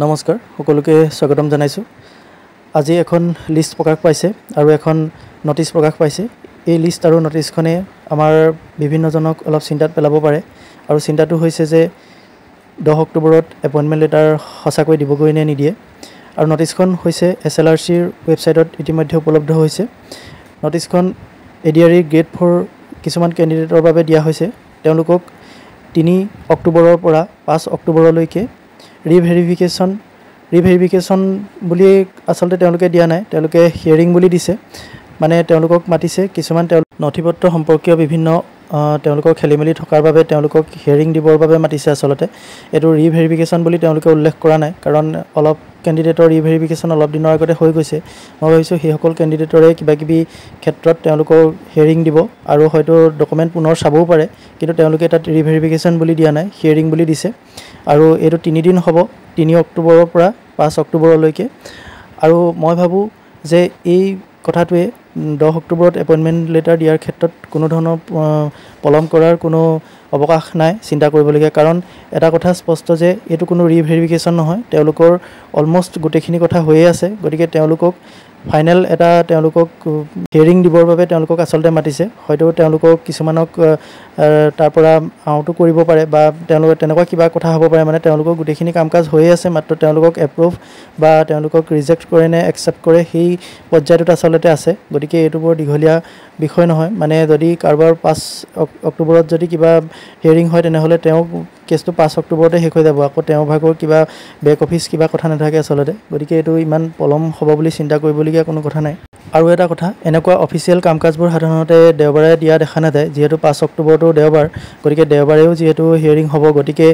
নমস্কাৰ সকলোকে স্বাগতম জনাইছো। আজি এখন লিষ্ট প্ৰকাশ পাইছে আৰু এখন নটিচ প্ৰকাশ পাইছে। এই লিষ্ট আৰু নটিচখনে আমাৰ বিভিন্নজনক অলপ চিন্তাত পেলাব পাৰে আৰু চিন্তাটো হৈছে যে 10 অক্টোবৰত এপইণ্টমেণ্ট লেটাৰ সঁচাকৈ দিবগৈ নে নিদিয়ে। আৰু নটিচখন হৈছে SLRCৰ ৱেবছাইটত ইতিমধ্যে উপলব্ধ হৈছে। নটিচখন ADRE গ্ৰেড 4 কিছুমান কেণ্ডিডেটৰ বাবে দিয়া হৈছে। তেওঁলোকক 3 অক্টোবৰৰ পৰা 5 অক্টোবৰলৈকে ৰিভেৰিফিকেশ্যন বুলি আচলতে তেওঁলোকে দিয়া নাই, তেওঁলোকে হিয়াৰিং বুলি দিছে। মানে তেওঁলোকক মাতিছে কিছুমান নথিপত্ৰ সম্পৰ্কীয় বিভিন্ন তেওঁলোকৰ খেলিমেলি থকাৰ বাবে তেওঁলোকক হিয়াৰিং দিবৰ বাবে মাতিছে। আচলতে এইটো ৰিভেৰিফিকেশ্যন বুলি তেওঁলোকে উল্লেখ কৰা নাই, কাৰণ অলপ কেণ্ডিডেটৰ ৰিভেৰিফিকেশ্যন অলপ দিনৰ আগতে হৈ গৈছে। মই ভাবিছোঁ সেইসকল কেণ্ডিডেটৰে কিবাকিবি ক্ষেত্ৰত তেওঁলোকৰ হিয়াৰিং দিব আৰু হয়তো ডকুমেণ্ট পুনৰ চাবও পাৰে, কিন্তু তেওঁলোকে তাত ৰিভেৰিফিকেশ্যন বুলি দিয়া নাই, হিয়াৰিং বুলি দিছে। আৰু এইটো 3 দিন হ'ব, 3 অক্টোবৰৰ পৰা 5 অক্টোবৰলৈকে। আৰু মই ভাবোঁ যে এই কথাটোৱে 10 অক্টোবৰত এপইণ্টমেণ্ট লেটাৰ দিয়াৰ ক্ষেত্ৰত কোনো ধৰণৰ পলম কৰাৰ কোনো অৱকাশ নাই চিন্তা কৰিবলগীয়া। কাৰণ এটা কথা স্পষ্ট যে এইটো কোনো ৰিভেৰিফিকেশ্যন নহয়, তেওঁলোকৰ অলমষ্ট গোটেইখিনি কথা হৈয়ে আছে। গতিকে তেওঁলোকক ফাইনেল এটা তেওঁলোকক হিয়াৰিং দিবৰ বাবে তেওঁলোকক আচলতে মাতিছে। হয়তো তেওঁলোকক কিছুমানক তাৰ পৰা আউটো কৰিব পাৰে বা তেওঁলোকে তেনেকুৱা কিবা কথা হ'ব পাৰে। মানে তেওঁলোকৰ গোটেইখিনি কাম কাজ হৈয়ে আছে, মাত্ৰ তেওঁলোকক এপ্ৰুভ বা তেওঁলোকক ৰিজেক্ট কৰে নে একচেপ্ট কৰে সেই পৰ্যায়টোত আচলতে আছে। গতিকে এইটো বৰ দীঘলীয়া বিষয় নহয়। মানে যদি কাৰোবাৰ 5 অক্টোবৰত যদি কিবা হিয়াৰিং হয় তেনেহ'লে তেওঁ কেছটো 5 অক্টোবৰতে শেষ হৈ যাব। আকৌ তেওঁৰ ভাগৰ কিবা বেক অফিচ কিবা কথা নাথাকে আচলতে। গতিকে এইটো ইমান পলম হ'ব বুলি চিন্তা কৰিবলগীয়া কোনো কথা নাই। আৰু এটা কথা, এনেকুৱা অফিচিয়েল কাম কাজবোৰ সাধাৰণতে দেওবাৰে দিয়া দেখা নাযায়, যিহেতু 5 অক্টোবৰটো দেওবাৰ। গতিকে দেওবাৰেও যিহেতু হিয়াৰিং হ'ব, গতিকে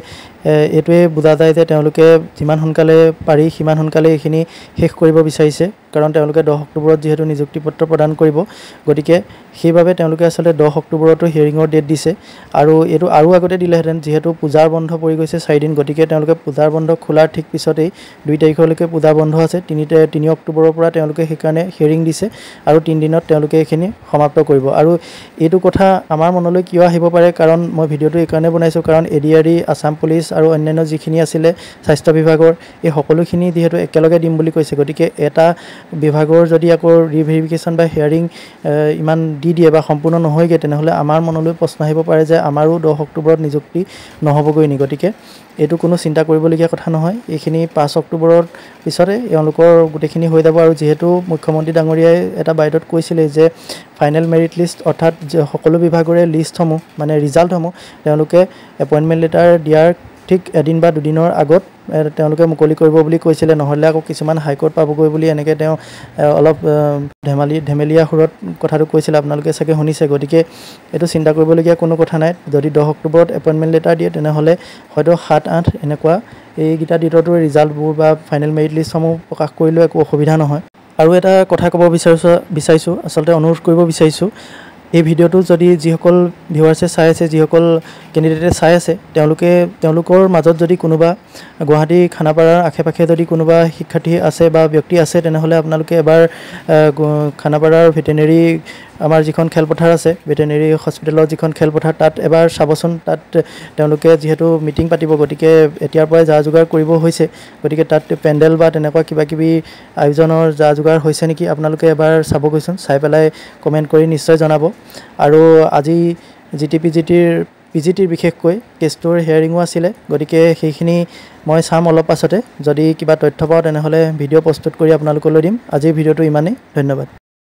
এইটোৱে বুজা যায় যে তেওঁলোকে যিমান সোনকালে পাৰি সিমান সোনকালে এইখিনি শেষ কৰিব বিচাৰিছে। কাৰণ তেওঁলোকে 10 অক্টোবৰত যিহেতু নিযুক্তি পত্ৰ প্ৰদান কৰিব, গতিকে সেইবাবে তেওঁলোকে আচলতে 10 অক্টোবৰতো হিয়াৰিঙৰ ডেট দিছে। আৰু এইটো আৰু আগতে দিলেহেঁতেন, যিহেতু পূজাৰ বন্ধ পৰি গৈছে 4 দিন। গতিকে তেওঁলোকে পূজাৰ বন্ধ খোলাৰ ঠিক পিছতেই 2 তাৰিখলৈকে পূজা বন্ধ আছে। 3 অক্টোবৰৰ পৰা তেওঁলোকে সেইকাৰণে হিয়াৰিং দিছে আৰু 3 দিনত তেওঁলোকে এইখিনি সমাপ্ত কৰিব। আৰু এইটো কথা আমাৰ মনলৈ কিয় আহিব পাৰে, কাৰণ মই ভিডিঅ'টো এইকাৰণে বনাইছোঁ, কাৰণ ADRE, আছাম পুলিচ আৰু অন্যান্য যিখিনি আছিলে স্বাস্থ্য বিভাগৰ, এই সকলোখিনি যিহেতু একেলগে দিম বুলি কৈছে। গতিকে এটা বিভাগৰ যদি আকৌ ৰিভেৰিফিকেশ্যন বা হিয়াৰিং ইমান দি দিয়ে বা সম্পূৰ্ণ নহয়গৈ, তেনেহ'লে আমাৰ মনলৈ প্ৰশ্ন আহিব পাৰে যে আমাৰো 10 অক্টোবৰত নিযুক্তি নহ'বগৈ নি। গতিকে এইটো কোনো চিন্তা কৰিবলগীয়া কথা নহয়। এইখিনি 5 অক্টোবৰৰ পিছতে তেওঁলোকৰ গোটেইখিনি হৈ যাব। আৰু যিহেতু মুখ্যমন্ত্ৰী ডাঙৰীয়াই এটা বাইটত কৈছিলে যে ফাইনেল মেৰিট লিষ্ট, অৰ্থাৎ সকলো বিভাগৰে লিষ্টসমূহ মানে ৰিজাল্টসমূহ তেওঁলোকে এপইণ্টমেণ্ট লেটাৰ দিয়াৰ ঠিক এদিন বা দুদিনৰ আগত তেওঁলোকে মুকলি কৰিব বুলি কৈছিলে। নহ'লে আকৌ কিছুমান হাইকোৰ্ট পাবগৈ বুলি এনেকৈ তেওঁ অলপ ধেমেলীয়া সুৰত কথাটো কৈছিলে, আপোনালোকে চাগে শুনিছে। গতিকে এইটো চিন্তা কৰিবলগীয়া কোনো কথা নাই। যদি 10 অক্টোবৰত এপইণ্টমেণ্ট লেটাৰ দিয়ে তেনেহ'লে হয়তো 7-8 এনেকুৱা এইকেইটা ডেটতো ৰিজাল্টবোৰ বা ফাইনেল মেৰিট লিষ্টসমূহ প্ৰকাশ কৰিলেও একো অসুবিধা নহয়। আৰু এটা কথা ক'ব বিচাৰিছোঁ, আচলতে অনুৰোধ কৰিব বিচাৰিছোঁ, এই ভিডিঅ'টো যদি যিসকল ভিউৱাৰ্ছে চাই আছে, যিসকল কেণ্ডিডেটে চাই আছে, তেওঁলোকৰ মাজত যদি কোনোবা গুৱাহাটী খানাপাৰাৰ আশে পাশে যদি কোনোবা শিক্ষাৰ্থী আছে বা ব্যক্তি আছে, তেনেহ'লে আপোনালোকে এবাৰ খানাপাৰাৰ ভেটেনেৰী আমাৰ যিখন খেলপথাৰ আছে, ভেটেনেৰী হস্পিটেলৰ যিখন খেলপথাৰ, তাত এবাৰ চাবচোন। তাত তেওঁলোকে যিহেতু মিটিং পাতিব, গতিকে এতিয়াৰ পৰাই যা যোগাৰ কৰিব হৈছে। গতিকে তাত পেণ্ডেল বা তেনেকুৱা কিবাকিবি আয়োজনৰ যা যোগাৰ হৈছে নেকি, আপোনালোকে এবাৰ চাবগৈচোন। চাই পেলাই কমেণ্ট কৰি নিশ্চয় জনাব। আৰু আজি PGTৰ বিশেষকৈ কেছটোৰ হিয়াৰিঙো আছিলে। গতিকে সেইখিনি মই চাম অলপ পাছতে। যদি কিবা তথ্য পাওঁ তেনেহ'লে ভিডিঅ' প্ৰস্তুত কৰি আপোনালোকলৈ দিম। আজিৰ ভিডিঅ'টো ইমানেই। ধন্যবাদ।